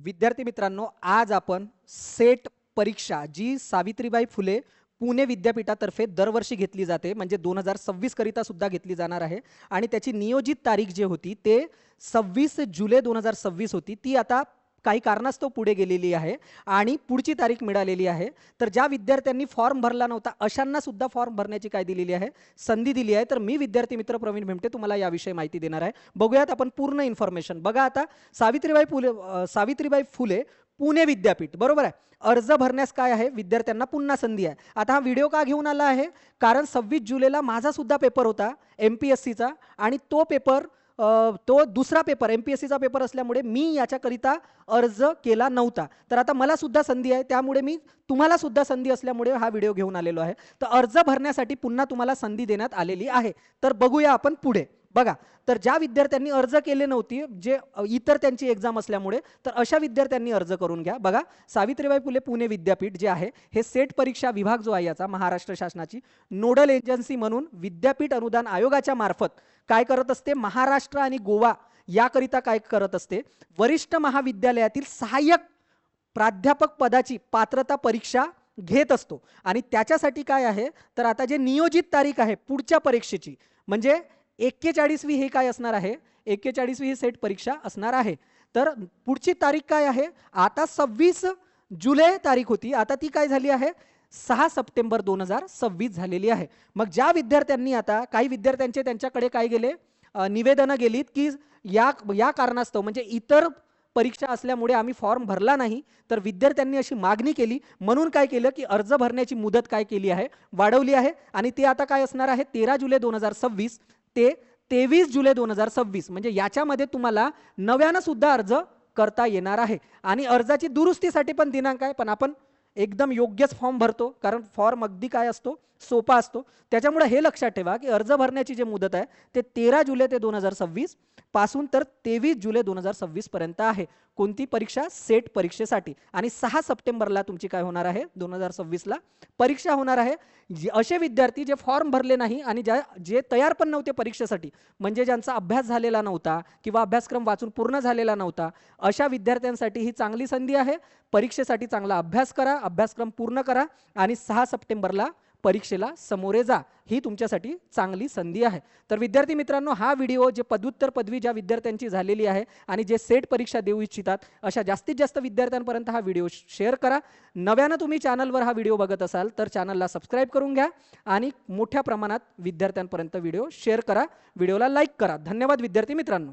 विद्यार्थी मित्रांनो, आज आपण सेट परीक्षा जी सावित्रीबाई फुले पुणे विद्यापीठातर्फे दरवर्षी घेतली जाते, म्हणजे 2026 करिता सुद्धा घेतली जाणार आहे आणि त्याची नियोजित तारीख जी होती ते 26 जुलै 2026 होती. ती आता काही कारणास्तव पुढे गेलेली आहे आणि पुढची तारीख मिळालेली आहे. तर ज्या विद्यार्थ्यांनी फॉर्म भरला नव्हता अशांना सुद्धा फॉर्म भरण्याची काय दिलेली आहे, संधी दिली आहे. तर मी विद्यार्थी मित्र प्रवीण भेमटे तुम्हाला याविषयी माहिती देणार आहे. बघूयात आपण पूर्ण इन्फॉर्मेशन. बघा, आता सावित्रीबाई फुले पुणे विद्यापीठ, बरोबर आहे. अर्ज भरण्यास काय आहे, विद्यार्थ्यांना पुन्हा संधी आहे. आता हा व्हिडिओ का घेऊन आला आहे, कारण 26 जुलैला माझा सुद्धा पेपर होता MPSCचा आणि तो पेपर तो दुसरा पेपर MPSCचा पेपर असल्यामुळे मी याच्याकरिता अर्ज केला नव्हता. तर आता मला सुद्धा संधी आहे, त्यामुळे मी तुम्हाला सुद्धा संधी असल्यामुळे हा व्हिडिओ घेऊन आलेलो आहे. तर अर्ज भरण्यासाठी पुन्हा तुम्हाला संधी देण्यात आलेली आहे. तर बघूया आपण पुढे. बघा, तर ज्या विद्यार्थ्यांनी अर्ज केले नव्हते, जे इतर त्यांची एक्झाम असल्यामुळे, तर अशा विद्यार्थ्यांनी अर्ज करून घ्या. बघा, सावित्रीबाई फुले पुणे विद्यापीठ जे आहे हे सेट परीक्षा विभाग जो आहे याचा महाराष्ट्र शासनाची नोडल एजन्सी म्हणून विद्यापीठ अनुदान आयोगाच्या मार्फत काय करत असते, महाराष्ट्र आणि गोवा याकरिता काय करत असते, वरिष्ठ महाविद्यालयातील सहाय्यक प्राध्यापक पदाची पात्रता परीक्षा घेत असतो. आणि त्याच्यासाठी काय आहे, तर आता जे नियोजित तारीख आहे पुढच्या परीक्षेची, म्हणजे 41वी ही काय असणार आहे, 41वी ही सेट परीक्षा असणार आहे. तर पुढची तारीख काय आहे, आता 26 जुलै तारीख होती, आता ती काय झाली आहे, 6 सप्टेंबर 2026 झालेली आहे. मग ज्या विद्यार्थ्यांनी, आता काही विद्यार्थ्यांचे त्यांच्याकडे काय गेले, निवेदनं गेलीत की या कारणास्तव, म्हणजे इतर परीक्षा असल्यामुळे आम्ही फॉर्म भरला नाही. तर विद्यार्थ्यांनी अशी मागणी केली, म्हणून काय केलं की अर्ज भरण्याची मुदत काय केली आहे, वाढवली आहे. आणि ते आता काय असणार आहे, 13 जुलै 2026 ते 23 जुलै 2026, म्हणजे याच्यामध्ये तुम्हाला नव्यानं सुद्धा अर्ज करता येणार आहे. आणि अर्जाची दुरुस्तीसाठी पण दिनांक आहे, पण आपण एकदम योग्यच फॉर्म भरतो, कारण फॉर्म अगदी काय असतो, सोपा असतो. त्याच्यामुळे हे लक्षात ठेवा की अर्ज भरण्याची जी मुदत आहे ते 13 जुलै ते 2026 पासून तर 23 जुलै 2026 पर्यंत आहे. कोणती परीक्षा, सेट परीक्षेसाठी. आणि 6 सप्टेंबरला तुमची काय होणार आहे, 2026ला परीक्षा होणार आहे. असे विद्यार्थी जे फॉर्म भरले नाही आणि जे तयार पण नव्हते परीक्षेसाठी, म्हणजे ज्यांचा अभ्यास झालेला नव्हता किंवा अभ्यासक्रम वाचून पूर्ण झालेला नव्हता, अशा विद्यार्थ्यांसाठी ही चांगली संधी आहे. परीक्षेसाठी चांगला अभ्यास करा, अभ्यासक्रम पूर्ण करा आणि 6 सप्टेंबरला परीक्षेला समोरे जा. ही तुमच्यासाठी चांगली संधी आहे. तर विद्यार्थी मित्रांनो, हा व्हिडिओ जे पदव्युत्तर पदवी ज्या विद्यार्थ्यांची झालेली आहे आणि जे सेट परीक्षा देऊ इच्छितात अशा जास्तीत जास्त विद्यार्थ्यांपर्यंत हा व्हिडिओ शेअर करा. नव्यानं तुम्ही चॅनलवर हा व्हिडिओ बघत असाल तर चॅनलला सबस्क्राईब करून घ्या आणि मोठ्या प्रमाणात विद्यार्थ्यांपर्यंत व्हिडिओ शेअर करा, व्हिडिओला लाईक करा. धन्यवाद विद्यार्थी मित्रांनो.